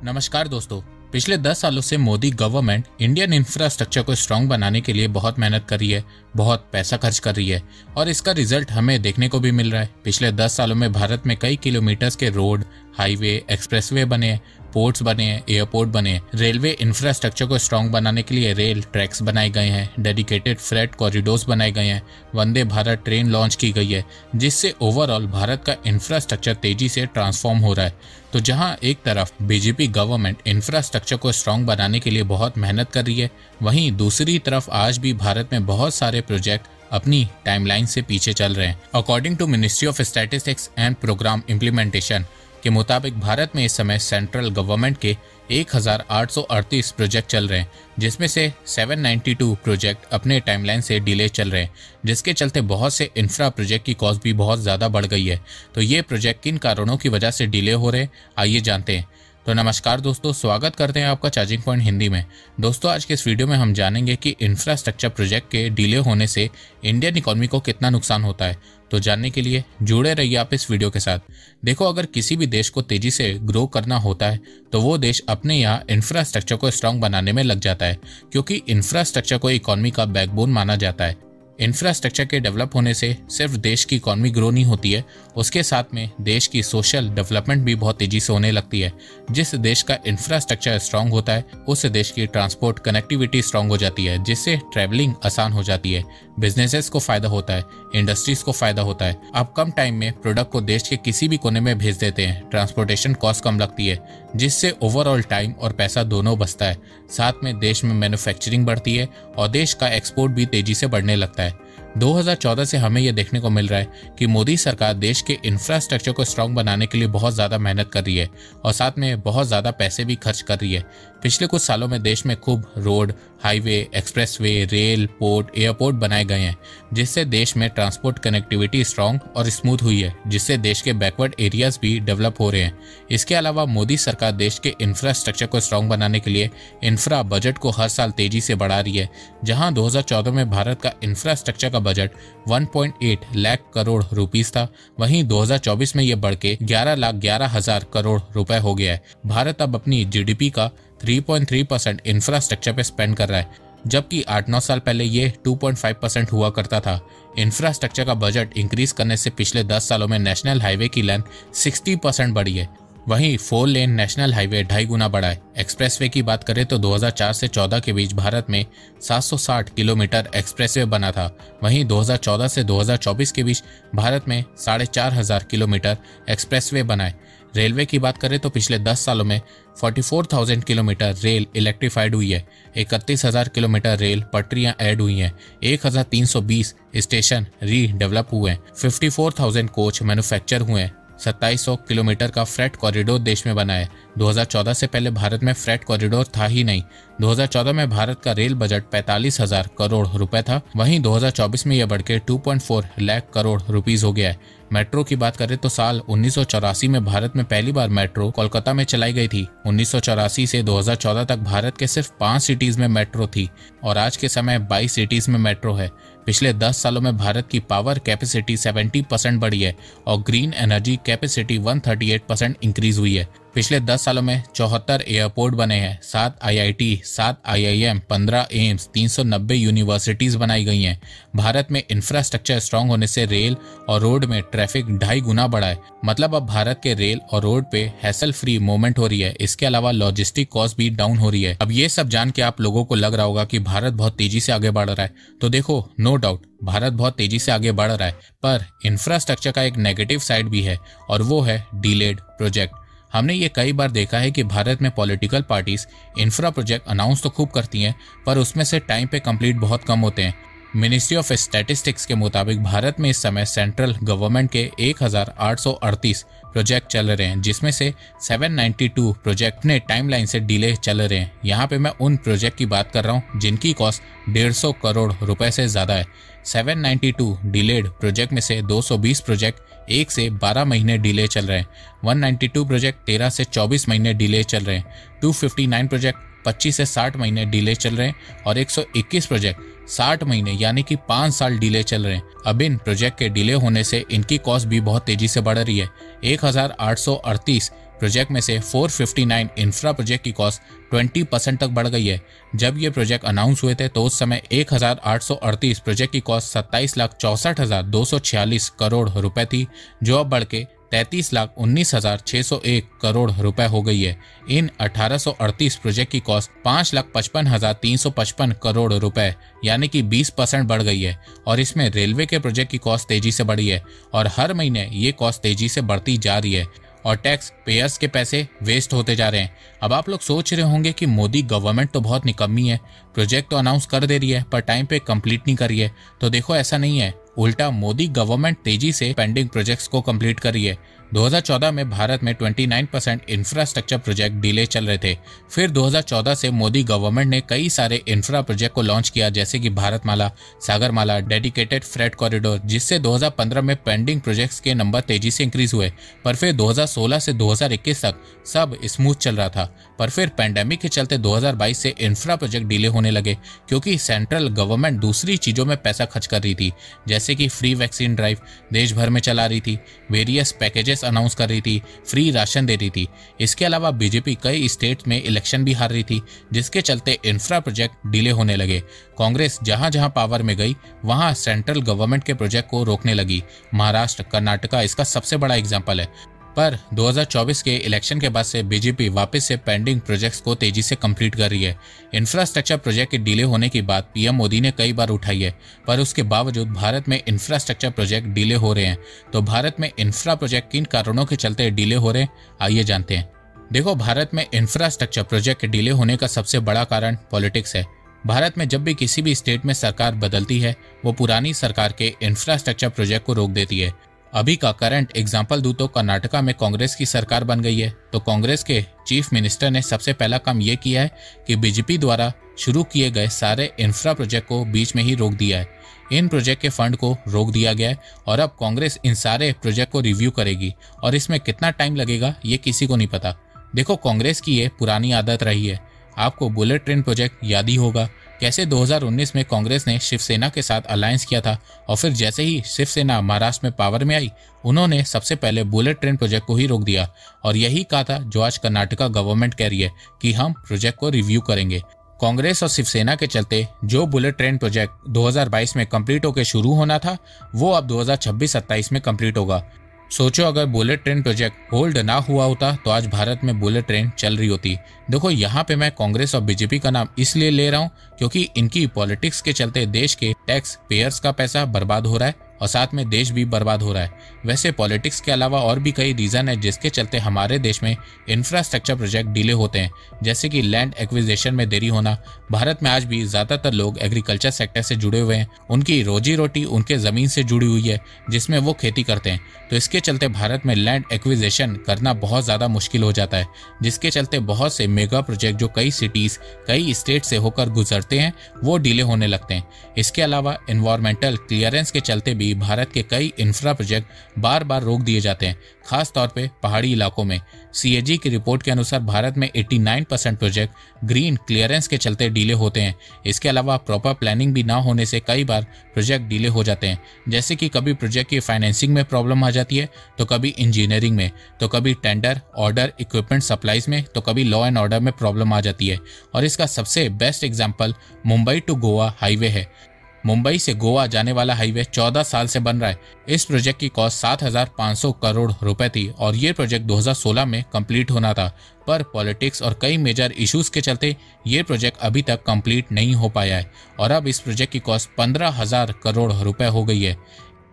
नमस्कार दोस्तों। पिछले 10 सालों से मोदी गवर्नमेंट इंडियन इंफ्रास्ट्रक्चर को स्ट्रांग बनाने के लिए बहुत मेहनत कर रही है, बहुत पैसा खर्च कर रही है और इसका रिजल्ट हमें देखने को भी मिल रहा है। पिछले 10 सालों में भारत में कई किलोमीटर्स के रोड, हाईवे, एक्सप्रेसवे बने हैं, पोर्ट्स बने हैं, एयरपोर्ट बने हैं। रेलवे इंफ्रास्ट्रक्चर को स्ट्रांग बनाने के लिए रेल ट्रैक्स बनाए गए हैं, डेडिकेटेड फ्रेट कॉरिडोर्स बनाए गए हैं, वंदे भारत ट्रेन लॉन्च की गई है, जिससे ओवरऑल भारत का इंफ्रास्ट्रक्चर तेजी से ट्रांसफॉर्म हो रहा है। तो जहां एक तरफ बीजेपी गवर्नमेंट इंफ्रास्ट्रक्चर को स्ट्रांग बनाने के लिए बहुत मेहनत कर रही है, वहीं दूसरी तरफ आज भी भारत में बहुत सारे प्रोजेक्ट अपनी टाइमलाइन से पीछे चल रहे हैं। According to ministry of statistics and programme implementation के मुताबिक भारत में इस समय सेंट्रल गवर्नमेंट के 1838 प्रोजेक्ट चल रहे हैं, जिसमें से 792 प्रोजेक्ट अपने टाइमलाइन से डिले चल रहे हैं, जिसके चलते बहुत से इंफ्रा प्रोजेक्ट की कॉस्ट भी बहुत ज़्यादा बढ़ गई है। तो ये प्रोजेक्ट किन कारणों की वजह से डिले हो रहे हैं, आइए जानते हैं। तो नमस्कार दोस्तों, स्वागत करते हैं आपका चार्जिंग पॉइंट हिंदी में। दोस्तों, आज के इस वीडियो में हम जानेंगे कि इंफ्रास्ट्रक्चर प्रोजेक्ट के डिले होने से इंडियन इकोनॉमी को कितना नुकसान होता है। तो जानने के लिए जुड़े रहिए आप इस वीडियो के साथ। देखो, अगर किसी भी देश को तेजी से ग्रो करना होता है तो वो देश अपने यहाँ इंफ्रास्ट्रक्चर को स्ट्रांग बनाने में लग जाता है, क्योंकि इंफ्रास्ट्रक्चर को इकोनॉमी का बैकबोन माना जाता है। इंफ्रास्ट्रक्चर के डेवलप होने से सिर्फ देश की इकोनॉमी ग्रो नहीं होती है, उसके साथ में देश की सोशल डेवलपमेंट भी बहुत तेजी से होने लगती है। जिस देश का इंफ्रास्ट्रक्चर स्ट्रांग होता है, उस देश की ट्रांसपोर्ट कनेक्टिविटी स्ट्रांग हो जाती है, जिससे ट्रैवलिंग आसान हो जाती है, बिजनेसेस को फायदा होता है, इंडस्ट्रीज को फायदा होता है। आप कम टाइम में प्रोडक्ट को देश के किसी भी कोने में भेज देते हैं, ट्रांसपोर्टेशन कॉस्ट कम लगती है, जिससे ओवरऑल टाइम और पैसा दोनों बचता है। साथ में देश में मैन्युफैक्चरिंग बढ़ती है और देश का एक्सपोर्ट भी तेजी से बढ़ने लगता है। 2014 से हमें यह देखने को मिल रहा है कि मोदी सरकार देश के इंफ्रास्ट्रक्चर को स्ट्रांग बनाने के लिए बहुत ज़्यादा मेहनत कर रही है और साथ में बहुत ज़्यादा पैसे भी खर्च कर रही है। पिछले कुछ सालों में देश में खूब road, highway, expressway, rail, port, airport बनाए गए हैं, जिससे देश में ट्रांसपोर्ट कनेक्टिविटी स्ट्रांग और स्मूथ हुई है, जिससे देश के बैकवर्ड एरियाज भी डेवलप हो रहे हैं। इसके अलावा मोदी सरकार देश के इंफ्रास्ट्रक्चर को स्ट्रांग बनाने के लिए इंफ्रा बजट को हर साल तेजी से बढ़ा रही है। जहां 2014 में भारत का इंफ्रास्ट्रक्चर का बजट 1.8 लाख करोड़ रुपीस था, वहीं 2024 में यह बढ़ के 11,11,000 करोड़ रुपए हो गया है। भारत अब अपनी जीडीपी का 3.3% इंफ्रास्ट्रक्चर पे स्पेंड कर रहा है, जबकि 8-9 साल पहले ये 2.5% हुआ करता था। इंफ्रास्ट्रक्चर का बजट इंक्रीज करने से पिछले 10 सालों में नेशनल हाईवे की लेंथ 60% बढ़ी है, वहीं 4 लेन नेशनल हाईवे 2.5 गुना बढ़ा है। एक्सप्रेसवे की बात करें तो 2004 से 14 के बीच भारत में 760 किलोमीटर एक्सप्रेसवे बना था, वहीं 2014 से 2024 के बीच भारत में 4,500 किलोमीटर एक्सप्रेसवे बनाए। रेलवे की बात करें तो पिछले 10 सालों में 44,000 किलोमीटर रेल इलेक्ट्रीफाइड हुई है, 31,000 किलोमीटर रेल पटरियां ऐड हुई हैं, 1,320 स्टेशन रीडेवलप हुए हैं, 54,000 कोच मैन्युफैक्चर हुए हैं, 2700 किलोमीटर का फ्रेट कॉरिडोर देश में बना है। 2014 से पहले भारत में फ्रेट कॉरिडोर था ही नहीं। 2014 में भारत का रेल बजट 45,000 करोड़ रुपए था, वहीं 2024 में यह बढ़ के 2.4 लाख करोड़ रुपीस हो गया है। मेट्रो की बात करें तो साल 1984 में भारत में पहली बार मेट्रो कोलकाता में चलाई गई थी। 1984 से 2014 तक भारत के सिर्फ 5 सिटीज में मेट्रो थी और आज के समय 22 सिटीज में मेट्रो है। पिछले 10 सालों में भारत की पावर कैपेसिटी 70% बढ़ी है और ग्रीन एनर्जी कैपेसिटी 138% इंक्रीज हुई है। पिछले 10 सालों में 74 एयरपोर्ट बने हैं, 7 IIT, 7 IIM, 15 एम्स, 390 यूनिवर्सिटीज बनाई गई हैं। भारत में इंफ्रास्ट्रक्चर स्ट्रांग होने से रेल और रोड में ट्रैफिक 2.5 गुना बढ़ा है। मतलब अब भारत के रेल और रोड पे हैसल फ्री मूवमेंट हो रही है। इसके अलावा लॉजिस्टिक कॉस्ट भी डाउन हो रही है। अब ये सब जान के आप लोगों को लग रहा होगा कि भारत बहुत तेजी से आगे बढ़ रहा है। तो देखो, नो डाउट भारत बहुत तेजी से आगे बढ़ रहा है, पर इंफ्रास्ट्रक्चर का एक नेगेटिव साइड भी है और वो है डिलेड प्रोजेक्ट। हमने ये कई बार देखा है कि भारत में political parties infra project announce तो खूब करती हैं, पर उसमें से टाइम पे कंप्लीट बहुत कम होते हैं। मिनिस्ट्री ऑफ स्टैटिस्टिक्स के मुताबिक भारत में इस समय सेंट्रल गवर्नमेंट के 1838 प्रोजेक्ट चल रहे हैं, जिसमें से 792 प्रोजेक्ट ने टाइमलाइन से डिले चल रहे हैं। यहाँ पे मैं उन प्रोजेक्ट की बात कर रहा हूँ जिनकी कॉस्ट 150 करोड़ रुपए से ज़्यादा है। 792 डिलेड प्रोजेक्ट में से 220 प्रोजेक्ट 1 से 12 महीने डिले चल रहे हैं, 192 प्रोजेक्ट 13 से 24 महीने डिले चल रहे हैं, 259 प्रोजेक्ट 25 से 60 महीने डिले चल रहे हैं और 121 प्रोजेक्ट 60 महीने यानी कि 5 साल डिले चल रहे हैं। अब इन प्रोजेक्ट के डिले होने से इनकी कॉस्ट भी बहुत तेजी से बढ़ रही है। 1838 प्रोजेक्ट में से 459 इंफ्रा प्रोजेक्ट की कॉस्ट 20% तक बढ़ गई है। जब ये प्रोजेक्ट अनाउंस हुए थे तो उस समय 1838 प्रोजेक्ट की कॉस्ट 27,64,246 करोड़ रुपए थी, जो अब बढ़ के 33,19,601 करोड़ रुपए हो गई है। इन 1838 प्रोजेक्ट की कॉस्ट 5,55,355 करोड़ रुपए यानी कि 20% बढ़ गई है। और इसमें रेलवे के प्रोजेक्ट की कॉस्ट तेजी से बढ़ी है और हर महीने ये कॉस्ट तेजी से बढ़ती जा रही है और टैक्स पेयर्स के पैसे वेस्ट होते जा रहे हैं। अब आप लोग सोच रहे होंगे कि मोदी गवर्नमेंट तो बहुत निकम्मी है, प्रोजेक्ट तो अनाउंस कर दे रही है पर टाइम पे कंप्लीट नहीं कर रही है। तो देखो ऐसा नहीं है, उल्टा मोदी गवर्नमेंट तेजी से पेंडिंग प्रोजेक्ट्स को कंप्लीट कर रही है। 2014 में भारत में 29% इंफ्रास्ट्रक्चर प्रोजेक्ट डिले चल रहे थे। फिर 2014 से मोदी गवर्नमेंट ने कई सारे इंफ्रा प्रोजेक्ट को लॉन्च किया, जैसे कि Bharatmala, Sagarmala, dedicated freight corridor, जिससे 2015 में पेंडिंग प्रोजेक्ट्स के नंबर तेजी से इंक्रीज हुए। पर फिर 2016 से 2021 तक सब स्मूथ चल रहा था। पर फिर पैंडेमिक के चलते 2022 से इंफ्रा प्रोजेक्ट डिले होने लगे, क्योंकि सेंट्रल गवर्नमेंट दूसरी चीजों में पैसा खर्च कर रही थी, जैसे कि फ्री वैक्सीन ड्राइव देश भर में चला रही थी, वेरियस पैकेजेस अनाउंस कर रही थी, फ्री राशन दे रही थी। इसके अलावा बीजेपी कई स्टेट में इलेक्शन भी हार रही थी, जिसके चलते इंफ्रा प्रोजेक्ट डिले होने लगे। कांग्रेस जहां जहां पावर में गई वहां सेंट्रल गवर्नमेंट के प्रोजेक्ट को रोकने लगी। महाराष्ट्र, कर्नाटका इसका सबसे बड़ा एग्जाम्पल है। पर 2024 के इलेक्शन के बाद से बीजेपी वापस से पेंडिंग प्रोजेक्ट्स को तेजी से कंप्लीट कर रही है। इंफ्रास्ट्रक्चर प्रोजेक्ट के डिले होने की बात पीएम मोदी ने कई बार उठाई है, पर उसके बावजूद भारत में इंफ्रास्ट्रक्चर प्रोजेक्ट डिले हो रहे हैं। तो भारत में इंफ्रा प्रोजेक्ट किन कारणों के चलते डिले हो रहे हैं, आइए जानते हैं। देखो, भारत में इंफ्रास्ट्रक्चर प्रोजेक्ट के डिले होने का सबसे बड़ा कारण पॉलिटिक्स है। भारत में जब भी किसी भी स्टेट में सरकार बदलती है, वो पुरानी सरकार के इंफ्रास्ट्रक्चर प्रोजेक्ट को रोक देती है। अभी का करंट एग्जाम्पल दूं तो कर्नाटका में कांग्रेस की सरकार बन गई है, तो कांग्रेस के चीफ मिनिस्टर ने सबसे पहला काम ये किया है कि बीजेपी द्वारा शुरू किए गए सारे इंफ्रा प्रोजेक्ट को बीच में ही रोक दिया है। इन प्रोजेक्ट के फंड को रोक दिया गया है और अब कांग्रेस इन सारे प्रोजेक्ट को रिव्यू करेगी और इसमें कितना टाइम लगेगा ये किसी को नहीं पता। देखो, कांग्रेस की ये पुरानी आदत रही है। आपको बुलेट ट्रेन प्रोजेक्ट याद ही होगा, कैसे 2019 में कांग्रेस ने शिवसेना के साथ अलायंस किया था और फिर जैसे ही शिवसेना महाराष्ट्र में पावर में आई, उन्होंने सबसे पहले बुलेट ट्रेन प्रोजेक्ट को ही रोक दिया और यही कहा था जो आज कर्नाटका गवर्नमेंट कह रही है कि हम प्रोजेक्ट को रिव्यू करेंगे। कांग्रेस और शिवसेना के चलते जो बुलेट ट्रेन प्रोजेक्ट 2022 में कंप्लीट होकर शुरू होना था, वो अब 2026-27 में कंप्लीट होगा। सोचो, अगर बुलेट ट्रेन प्रोजेक्ट होल्ड ना हुआ होता तो आज भारत में बुलेट ट्रेन चल रही होती। देखो, यहाँ पे मैं कांग्रेस और बीजेपी का नाम इसलिए ले रहा हूँ क्योंकि इनकी पॉलिटिक्स के चलते देश के टैक्स पेयर्स का पैसा बर्बाद हो रहा है और साथ में देश भी बर्बाद हो रहा है। वैसे पॉलिटिक्स के अलावा और भी कई रीजन है जिसके चलते हमारे देश में इंफ्रास्ट्रक्चर प्रोजेक्ट डिले होते हैं, जैसे कि लैंड एक्विजिशन में देरी होना। भारत में आज भी ज्यादातर लोग एग्रीकल्चर सेक्टर से जुड़े हुए हैं, उनकी रोजी रोटी उनके जमीन से जुड़ी हुई है जिसमें वो खेती करते हैं। तो इसके चलते भारत में लैंड एक्विजिशन करना बहुत ज्यादा मुश्किल हो जाता है, जिसके चलते बहुत से मेगा प्रोजेक्ट जो कई सिटीज, कई स्टेट से होकर गुजरते हैं, वो डिले होने लगते हैं। इसके अलावा एनवायरमेंटल क्लियरेंस के चलते भी भारत के कई इंफ्रा प्रोजेक्ट बार बार रोक दिए जाते हैं, खास तौर पे पहाड़ी इलाकों में। सीएजी की रिपोर्ट के अनुसार भारत में 89% प्रोजेक्ट ग्रीन क्लियरेंस के चलते डिले होते हैं। इसके अलावा प्रॉपर प्लानिंग भी ना होने से कई बार प्रोजेक्ट डिले हो जाते हैं, जैसे कि कभी प्रोजेक्ट की फाइनेंसिंग में प्रॉब्लम आ जाती है, तो कभी इंजीनियरिंग में, तो कभी टेंडर, ऑर्डर, इक्विपमेंट सप्लाईज में, तो कभी लॉ एंड ऑर्डर में प्रॉब्लम आ जाती है। और इसका सबसे best example Mumbai to Goa highway है। मुंबई से गोवा जाने वाला हाईवे 14 साल से बन रहा है। इस प्रोजेक्ट की कॉस्ट 7,500 करोड़ रुपए थी और ये प्रोजेक्ट 2016 में कंप्लीट होना था, पर पॉलिटिक्स और कई मेजर इश्यूज के चलते ये प्रोजेक्ट अभी तक कंप्लीट नहीं हो पाया है और अब इस प्रोजेक्ट की कॉस्ट 15,000 करोड़ रुपए हो गई है।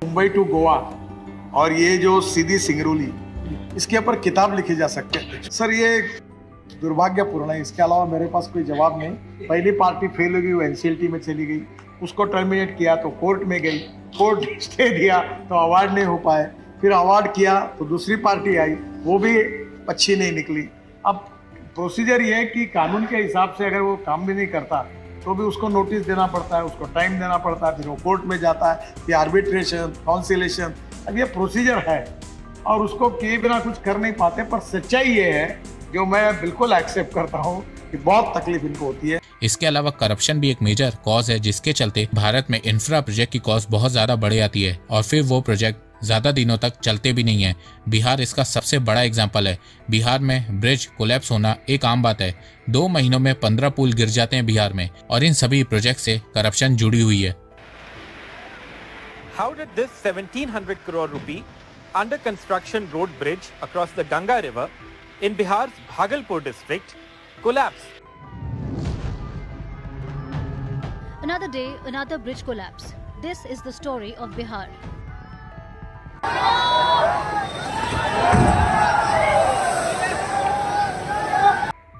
मुंबई टू गोवा और ये जो सीधी सिंगरौली, इसके ऊपर किताब लिखी जा सकती है। सर, ये दुर्भाग्यपूर्ण है। इसके अलावा मेरे पास कोई जवाब नहीं। पहली पार्टी फेल हो गई, वो एनसीएलटी में चली गई, उसको टर्मिनेट किया तो कोर्ट में गई, कोर्ट स्टे दिया तो अवार्ड नहीं हो पाए, फिर अवार्ड किया तो दूसरी पार्टी आई, वो भी अच्छी नहीं निकली। अब प्रोसीजर ये है कि कानून के हिसाब से अगर वो काम भी नहीं करता तो भी उसको नोटिस देना पड़ता है, उसको टाइम देना पड़ता है, फिर वो कोर्ट में जाता है, फिर आर्बिट्रेशन, काउंसिलेशन। अब ये प्रोसीजर है और उसको किए बिना कुछ कर नहीं पाते। पर सच्चाई ये है, जो मैं बिल्कुल एक्सेप्ट करता हूँ, कि बहुत तकलीफ इनको होती है। इसके अलावा करप्शन भी एक मेजर कॉज है, जिसके चलते भारत में इंफ्रा प्रोजेक्ट की कॉस्ट बहुत ज्यादा बढ़ जाती है और फिर वो प्रोजेक्ट ज्यादा दिनों तक चलते भी नहीं है। बिहार इसका सबसे बड़ा एग्जाम्पल है। बिहार में ब्रिज कोलैप्स होना एक आम बात है। 2 महीनों में 15 पुल गिर जाते हैं बिहार में, और इन सभी प्रोजेक्ट से करप्शन जुड़ी हुई है। How did this 1700 crore rupee under construction road bridge across the Ganga River in Bihar's Bhagalpur district collapse? Another day, another bridge collapse. This is the story of Bihar.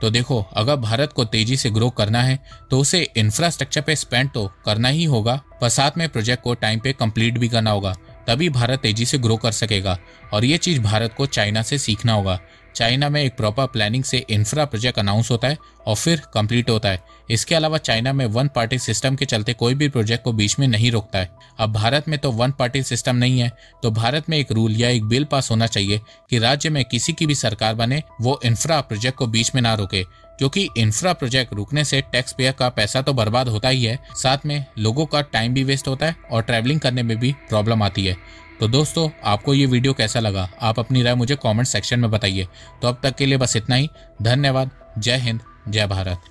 तो देखो, अगर भारत को तेजी से ग्रो करना है तो उसे इंफ्रास्ट्रक्चर पे स्पेंड तो करना ही होगा, पर साथ में प्रोजेक्ट को टाइम पे कंप्लीट भी करना होगा, तभी भारत तेजी से ग्रो कर सकेगा। और ये चीज भारत को चाइना से सीखना होगा। चाइना में एक प्रॉपर प्लानिंग से इंफ्रा प्रोजेक्ट अनाउंस होता है और फिर कंप्लीट होता है। इसके अलावा चाइना में 1 पार्टी सिस्टम के चलते कोई भी प्रोजेक्ट को बीच में नहीं रोकता है। अब भारत में तो 1 पार्टी सिस्टम नहीं है, तो भारत में एक रूल या एक बिल पास होना चाहिए कि राज्य में किसी की भी सरकार बने वो इंफ्रा प्रोजेक्ट को बीच में ना रोके, क्योंकि इंफ्रा प्रोजेक्ट रुकने से टैक्स पेयर का पैसा तो बर्बाद होता ही है, साथ में लोगों का टाइम भी वेस्ट होता है और ट्रैवलिंग करने में भी प्रॉब्लम आती है। तो दोस्तों, आपको ये वीडियो कैसा लगा? आप अपनी राय मुझे कमेंट सेक्शन में बताइए। तो अब तक के लिए बस इतना ही। धन्यवाद। जय हिंद, जय भारत।